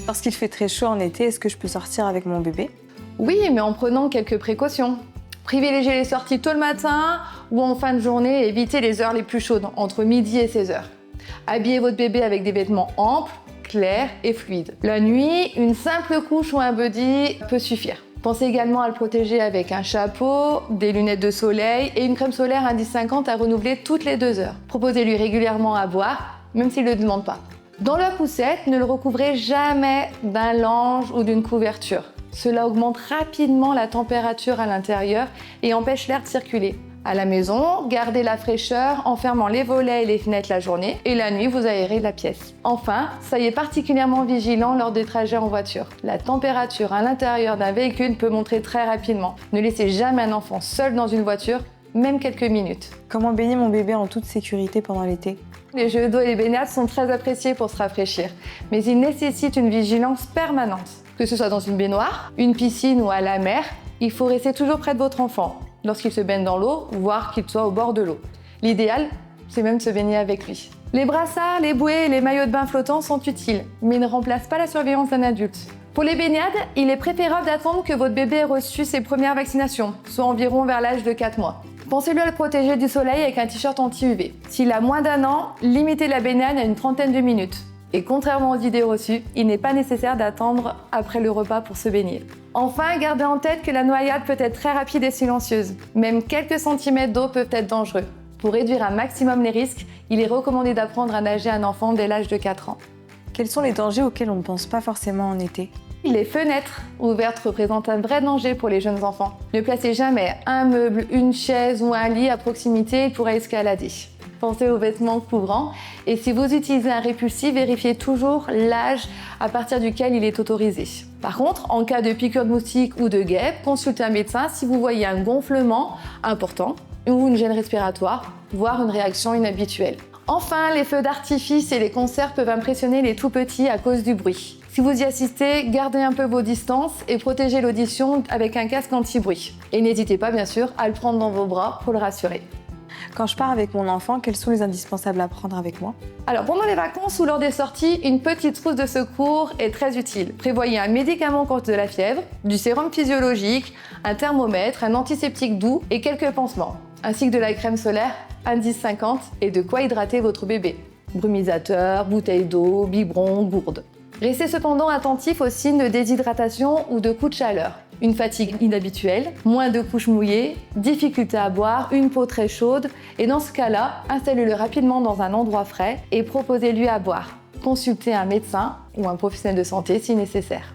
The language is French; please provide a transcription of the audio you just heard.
Lorsqu'il fait très chaud en été, est-ce que je peux sortir avec mon bébé? Oui, mais en prenant quelques précautions. Privilégiez les sorties tôt le matin ou en fin de journée et évitez les heures les plus chaudes, entre midi et 16 heures. Habillez votre bébé avec des vêtements amples, clairs et fluides. La nuit, une simple couche ou un body peut suffire. Pensez également à le protéger avec un chapeau, des lunettes de soleil et une crème solaire indice 50 à renouveler toutes les 2 heures. Proposez-lui régulièrement à boire, même s'il ne le demande pas. Dans la poussette, ne le recouvrez jamais d'un lange ou d'une couverture. Cela augmente rapidement la température à l'intérieur et empêche l'air de circuler. À la maison, gardez la fraîcheur en fermant les volets et les fenêtres la journée et la nuit, vous aérez la pièce. Enfin, soyez particulièrement vigilant lors des trajets en voiture. La température à l'intérieur d'un véhicule peut monter très rapidement. Ne laissez jamais un enfant seul dans une voiture, même quelques minutes. Comment baigner mon bébé en toute sécurité pendant l'été? Les jeux d'eau et les baignades sont très appréciés pour se rafraîchir, mais ils nécessitent une vigilance permanente. Que ce soit dans une baignoire, une piscine ou à la mer, il faut rester toujours près de votre enfant lorsqu'il se baigne dans l'eau, voire qu'il soit au bord de l'eau. L'idéal, c'est même de se baigner avec lui. Les brassards, les bouées et les maillots de bain flottants sont utiles, mais ne remplacent pas la surveillance d'un adulte. Pour les baignades, il est préférable d'attendre que votre bébé ait reçu ses premières vaccinations, soit environ vers l'âge de 4 mois. Pensez-lui à le protéger du soleil avec un t-shirt anti-UV. S'il a moins d'1 an, limitez la baignade à une trentaine de minutes. Et contrairement aux idées reçues, il n'est pas nécessaire d'attendre après le repas pour se baigner. Enfin, gardez en tête que la noyade peut être très rapide et silencieuse. Même quelques centimètres d'eau peuvent être dangereux. Pour réduire un maximum les risques, il est recommandé d'apprendre à nager à un enfant dès l'âge de 4 ans. Quels sont les dangers auxquels on ne pense pas forcément en été? Les fenêtres ouvertes représentent un vrai danger pour les jeunes enfants. Ne placez jamais un meuble, une chaise ou un lit à proximité, il pourrait escalader. Pensez aux vêtements couvrants et si vous utilisez un répulsif, vérifiez toujours l'âge à partir duquel il est autorisé. Par contre, en cas de piqûre de moustique ou de guêpe, consultez un médecin si vous voyez un gonflement important ou une gêne respiratoire, voire une réaction inhabituelle. Enfin, les feux d'artifice et les concerts peuvent impressionner les tout petits à cause du bruit. Si vous y assistez, gardez un peu vos distances et protégez l'audition avec un casque anti-bruit. Et n'hésitez pas bien sûr à le prendre dans vos bras pour le rassurer. Quand je pars avec mon enfant, quels sont les indispensables à prendre avec moi? Alors pendant les vacances ou lors des sorties, une petite trousse de secours est très utile. Prévoyez un médicament contre de la fièvre, du sérum physiologique, un thermomètre, un antiseptique doux et quelques pansements, ainsi que de la crème solaire indice 50 et de quoi hydrater votre bébé. Brumisateur, bouteille d'eau, biberon, gourde. Restez cependant attentif aux signes de déshydratation ou de coups de chaleur. Une fatigue inhabituelle, moins de couches mouillées, difficulté à boire, une peau très chaude et dans ce cas-là, installez-le rapidement dans un endroit frais et proposez-lui à boire. Consultez un médecin ou un professionnel de santé si nécessaire.